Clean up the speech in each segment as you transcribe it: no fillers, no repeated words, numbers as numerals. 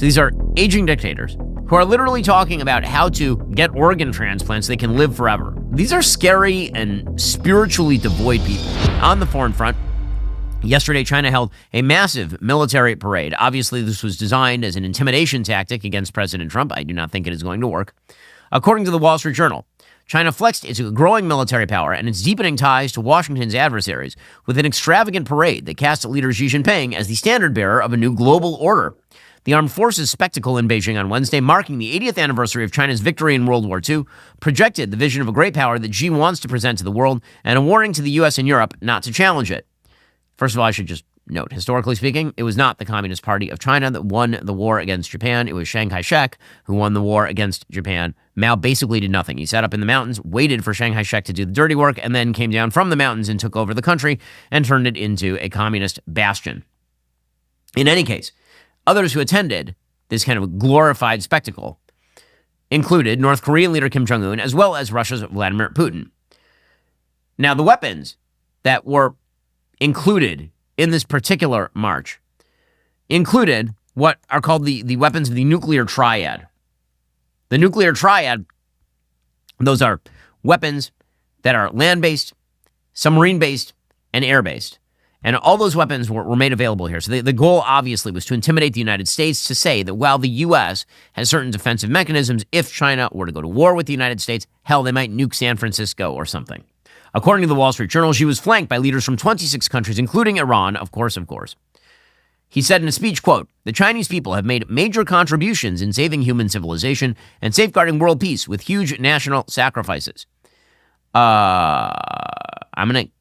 So these are aging dictators who are literally talking about how to get organ transplants so they can live forever. These are scary and spiritually devoid people. On the foreign front, yesterday, China held a massive military parade. Obviously, this was designed as an intimidation tactic against President Trump. I do not think it is going to work. According to the Wall Street Journal, China flexed its growing military power and its deepening ties to Washington's adversaries with an extravagant parade that cast leader Xi Jinping as the standard bearer of a new global order. The armed forces spectacle in Beijing on Wednesday, marking the 80th anniversary of China's victory in World War II, projected the vision of a great power that Xi wants to present to the world and a warning to the U.S. and Europe not to challenge it. First of all, I should just note, historically speaking, it was not the Communist Party of China that won the war against Japan. It was Chiang Kai-shek who won the war against Japan. Mao basically did nothing. He sat up in the mountains, waited for Chiang Kai-shek to do the dirty work, and then came down from the mountains and took over the country and turned it into a communist bastion. In any case, others who attended this kind of glorified spectacle included North Korean leader Kim Jong-un, as well as Russia's Vladimir Putin. Now, the weapons that were included in this particular march included what are called the weapons of the nuclear triad. The nuclear triad, those are weapons that are land-based, submarine-based, and air-based. And all those weapons were made available here. So the goal, obviously, was to intimidate the United States to say that while the U.S. has certain defensive mechanisms, if China were to go to war with the United States, hell, they might nuke San Francisco or something. According to the Wall Street Journal, she was flanked by leaders from 26 countries, including Iran, of course. He said in a speech, quote, "The Chinese people have made major contributions in saving human civilization and safeguarding world peace with huge national sacrifices." I'm going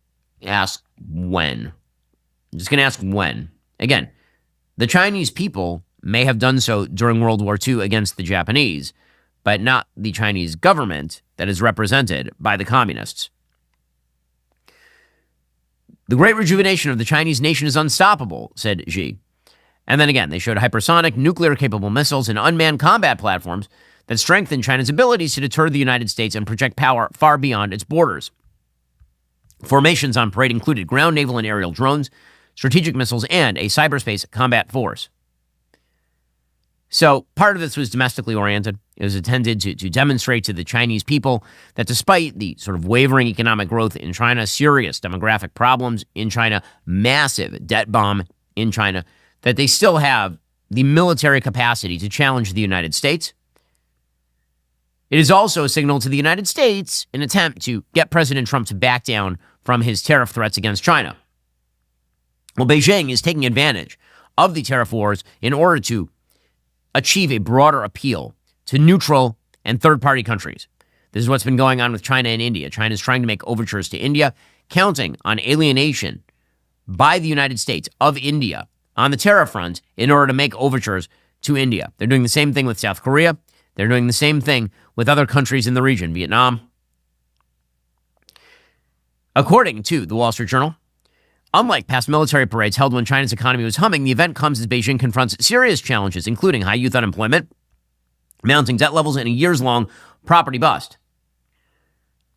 to ask when. I'm just going to ask when. Again, the Chinese people may have done so during World War II against the Japanese, but not the Chinese government that is represented by the communists. "The great rejuvenation of the Chinese nation is unstoppable," said Xi. And then again, they showed hypersonic, nuclear-capable missiles and unmanned combat platforms that strengthen China's abilities to deter the United States and project power far beyond its borders. Formations on parade included ground, naval, and aerial drones, strategic missiles, and a cyberspace combat force. So part of this was domestically oriented. It was intended to demonstrate to the Chinese people that despite the sort of wavering economic growth in China, serious demographic problems in China, massive debt bomb in China, that they still have the military capacity to challenge the United States. It is also a signal to the United States, an attempt to get President Trump to back down from his tariff threats against China. Well, Beijing is taking advantage of the tariff wars in order to achieve a broader appeal to neutral and third-party countries. This is what's been going on with China and India. China is trying to make overtures to India, counting on alienation by the United States of India on the tariff front in order to make overtures to India. They're doing the same thing with South Korea. They're doing the same thing with other countries in the region, Vietnam. According to the Wall Street Journal, unlike past military parades held when China's economy was humming, the event comes as Beijing confronts serious challenges, including high youth unemployment, mounting debt levels, and a years-long property bust.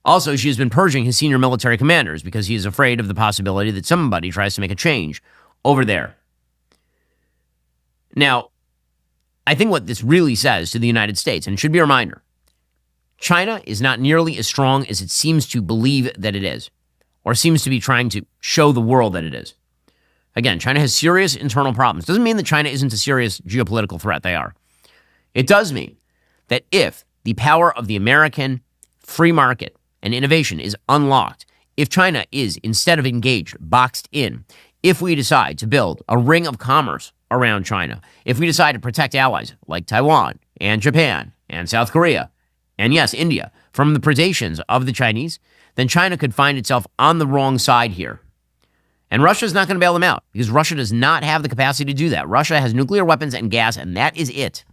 Also, Xi has been purging his senior military commanders because he is afraid of the possibility that somebody tries to make a change over there. Now, I think what this really says to the United States, and it should be a reminder, China is not nearly as strong as it seems to believe that it is, or seems to be trying to show the world that it is. Again, China has serious internal problems. Doesn't mean that China isn't a serious geopolitical threat. They are. It does mean that if the power of the American free market and innovation is unlocked, if China is, instead of engaged, boxed in, if we decide to build a ring of commerce around China, if we decide to protect allies like Taiwan and Japan and South Korea, and yes, India, from the predations of the Chinese, then China could find itself on the wrong side here. And Russia's not going to bail them out because Russia does not have the capacity to do that. Russia has nuclear weapons and gas, and that is it.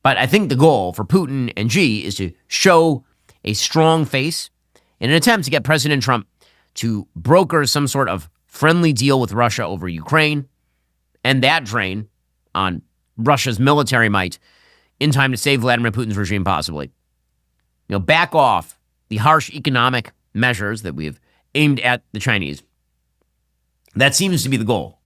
But I think the goal for Putin and Xi is to show a strong face in an attempt to get President Trump to broker some sort of friendly deal with Russia over Ukraine and that drain on Russia's military might in time to save Vladimir Putin's regime, possibly. You know, back off the harsh economic measures that we've aimed at the Chinese. That seems to be the goal.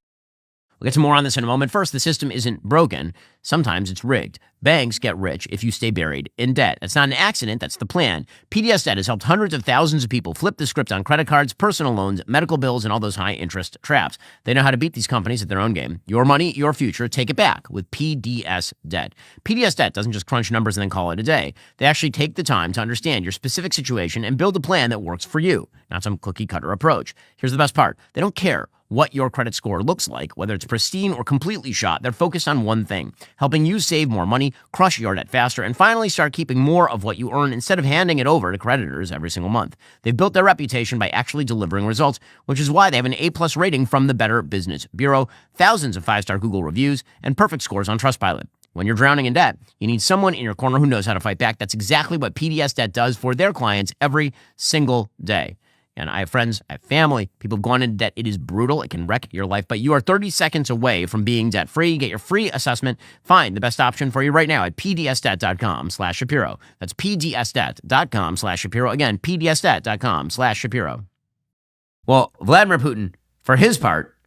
We'll get to more on this in a moment. First, the system isn't broken. Sometimes it's rigged. Banks get rich if you stay buried in debt. That's not an accident. That's the plan. PDS Debt has helped hundreds of thousands of people flip the script on credit cards, personal loans, medical bills, and all those high-interest traps. They know how to beat these companies at their own game. Your money, your future. Take it back with PDS Debt. PDS Debt doesn't just crunch numbers and then call it a day. They actually take the time to understand your specific situation and build a plan that works for you, not some cookie-cutter approach. Here's the best part. They don't care what your credit score looks like, whether it's pristine or completely shot. They're focused on one thing, helping you save more money, crush your debt faster, and finally start keeping more of what you earn instead of handing it over to creditors every single month. They've built their reputation by actually delivering results, which is why they have an A+ rating from the Better Business Bureau, thousands of 5-star Google reviews, and perfect scores on Trustpilot. When you're drowning in debt, you need someone in your corner who knows how to fight back. That's exactly what PDS Debt does for their clients every single day. And I have friends, I have family, people have gone into debt. It is brutal. It can wreck your life, but you are 30 seconds away from being debt-free. Get your free assessment. Find the best option for you right now at pdsdebt.com/Shapiro. That's pdsdebt.com/Shapiro. Again, pdsdebt.com/Shapiro. Well, Vladimir Putin, for his part,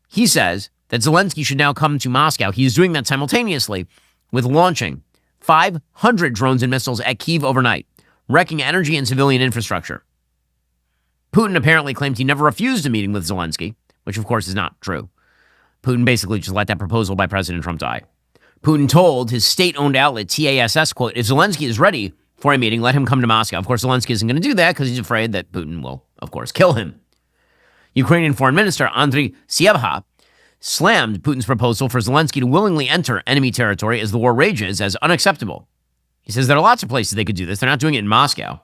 he says that Zelensky should now come to Moscow. He is doing that simultaneously with launching 500 drones and missiles at Kyiv overnight, wrecking energy and civilian infrastructure. Putin apparently claimed he never refused a meeting with Zelensky, which of course is not true. Putin basically just let that proposal by President Trump die. Putin told his state-owned outlet TASS, quote, if Zelensky is ready for a meeting, let him come to Moscow. Of course, Zelensky isn't going to do that because he's afraid that Putin will, of course, kill him. Ukrainian Foreign Minister Andriy Syevha slammed Putin's proposal for Zelensky to willingly enter enemy territory as the war rages as unacceptable. He says there are lots of places they could do this. They're not doing it in Moscow.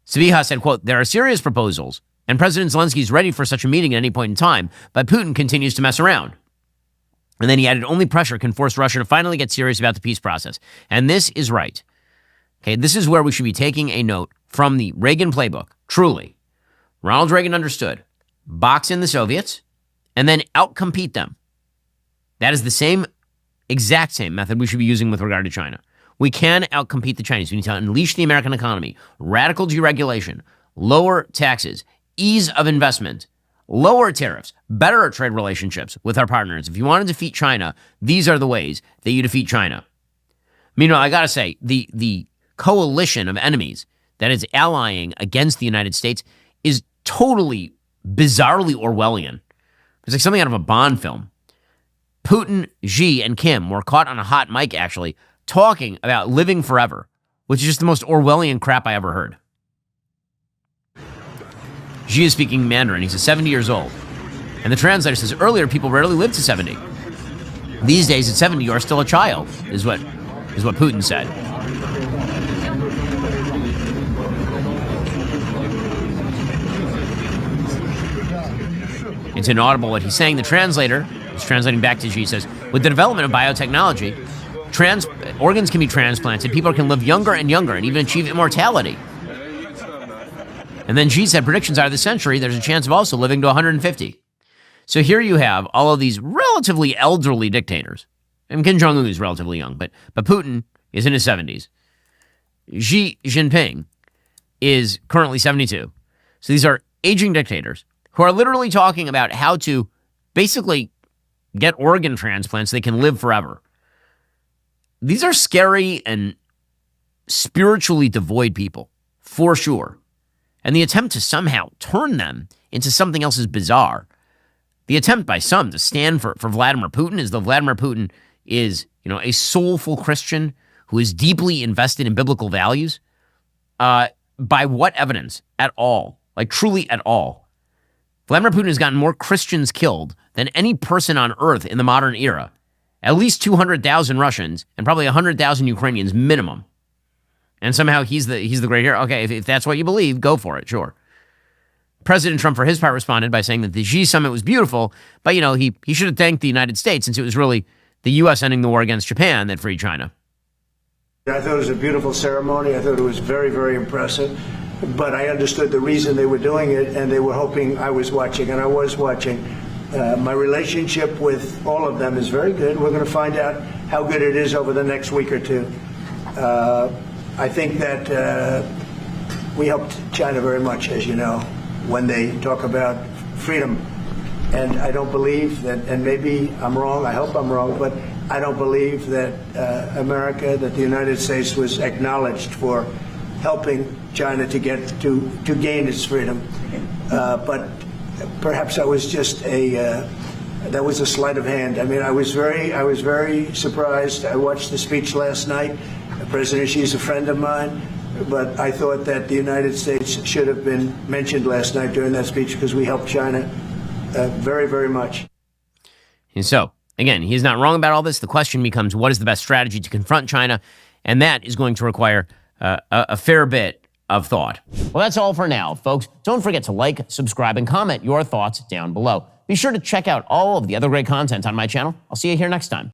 Syevha said, quote, there are serious proposals, and President Zelensky is ready for such a meeting at any point in time, but Putin continues to mess around. And then he added, only pressure can force Russia to finally get serious about the peace process. And this is right. Okay, this is where we should be taking a note from the Reagan playbook. Truly, Ronald Reagan understood. Box in the Soviets, and then outcompete them. That is the exact same method we should be using with regard to China. We can outcompete the Chinese. We need to unleash the American economy, radical deregulation, lower taxes, ease of investment, lower tariffs, better trade relationships with our partners. If you want to defeat China, these are the ways that you defeat China. Meanwhile, I got to say, the coalition of enemies that is allying against the United States is totally bizarrely Orwellian. It's like something out of a Bond film. Putin, Xi, and Kim were caught on a hot mic, actually, talking about living forever, which is just the most Orwellian crap I ever heard. Xi is speaking Mandarin. He's 70 years old. And the translator says, earlier people rarely lived to 70. These days at 70, you are still a child, is what Putin said. It's inaudible what he's saying. The translator is translating back to Xi, says, with the development of biotechnology, organs can be transplanted, people can live younger and younger and even achieve immortality. And then Xi said, predictions are this century, there's a chance of also living to 150. So here you have all of these relatively elderly dictators. And Kim Jong-un is relatively young, but Putin is in his 70s. Xi Jinping is currently 72. So these are aging dictators who are literally talking about how to basically get organ transplants so they can live forever. These are scary and spiritually devoid people, for sure. And the attempt to somehow turn them into something else is bizarre. The attempt by some to stand for Vladimir Putin is though Vladimir Putin is, a soulful Christian who is deeply invested in biblical values. By what evidence at all? Like truly at all. Vladimir Putin has gotten more Christians killed than any person on earth in the modern era. At least 200,000 Russians and probably 100,000 Ukrainians minimum. And somehow he's the great hero. Okay, if that's what you believe, go for it, sure. President Trump, for his part, responded by saying that the Xi summit was beautiful, but, he should have thanked the United States since it was really the U.S. ending the war against Japan that freed China. I thought it was a beautiful ceremony. I thought it was very, very impressive. But I understood the reason they were doing it, and they were hoping I was watching, and I was watching. My relationship with all of them is very good. We're going to find out how good it is over the next week or two. I think that we helped China very much, as you know, when they talk about freedom And I don't believe that, and maybe I'm wrong, I hope I'm wrong, but I don't believe that America, that the United States was acknowledged for helping China to gain its freedom. But perhaps that was just a sleight of hand. I mean, I was very surprised. I watched the speech last night. President Xi is a friend of mine, but I thought that the United States should have been mentioned last night during that speech because we helped China very, very much. And so, again, he's not wrong about all this. The question becomes, what is the best strategy to confront China? And that is going to require a fair bit of thought. Well, that's all for now, folks. Don't forget to like, subscribe, and comment your thoughts down below. Be sure to check out all of the other great content on my channel. I'll see you here next time.